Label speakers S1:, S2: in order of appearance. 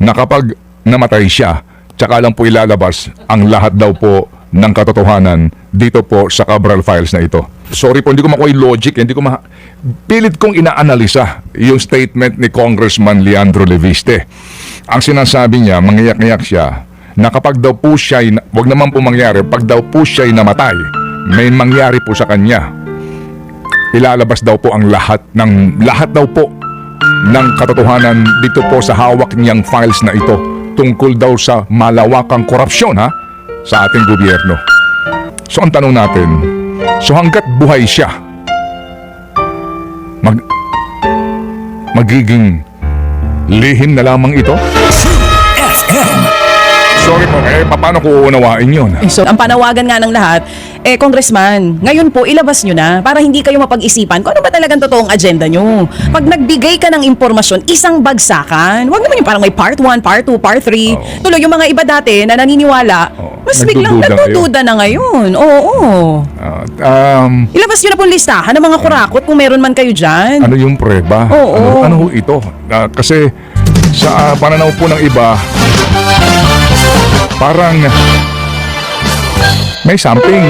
S1: na kapag namatay siya, tsaka lang po ilalabas ang lahat daw po ng katotohanan dito po sa Cabral Files na ito. Sorry po, hindi ko makuha yung logic, hindi ko pilit kong inaanalisa yung statement ni Congressman Leandro Leviste. Ang sinasabi niya, mangiyak-ngiyak siya, na kapag daw po siya'y, wag naman po mangyari, pag daw po siya'y namatay, may mangyari po sa kanya. Ilalabas daw po ang lahat daw po ng katotohanan dito po sa hawak niyang files na ito tungkol daw sa malawakang korupsyon sa ating gobyerno. So ang tanong natin, so hanggat buhay siya, magiging lihim na lamang ito? Sorry po, paano ko uunawain yun?
S2: So, ang panawagan nga ng lahat, Congressman, ngayon po, ilabas nyo na para hindi kayo mapag-isipan kung ano ba talagang totoong agenda nyo. Pag nagbigay ka ng impormasyon, isang bagsakan. Huwag naman yung parang may part 1, part 2, part 3. Tuloy yung mga iba dati na naniniwala, mas biglang nagdududa na ngayon. Oo. Ilabas nyo na po listahan ng mga kurakot kung meron man kayo dyan.
S1: Ano yung preba?
S2: Oo.
S1: Ano ito? Kasi sa pananaw po ng iba, parang may something.